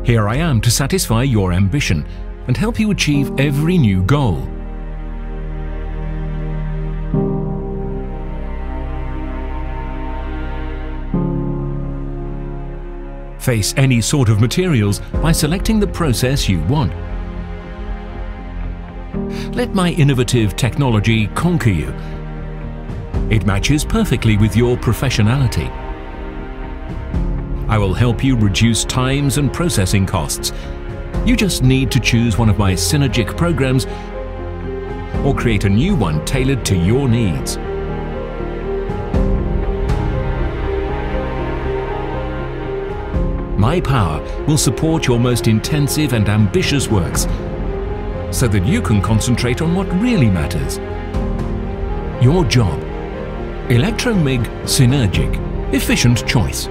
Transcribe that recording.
Here I am to satisfy your ambition and help you achieve every new goal. Face any sort of materials by selecting the process you want. Let my innovative technology conquer you. It matches perfectly with your professionality. I will help you reduce times and processing costs. You just need to choose one of my Synergic programs or create a new one tailored to your needs. My power will support your most intensive and ambitious works so that you can concentrate on what really matters. Your job. Electromig Synergic. Efficient choice.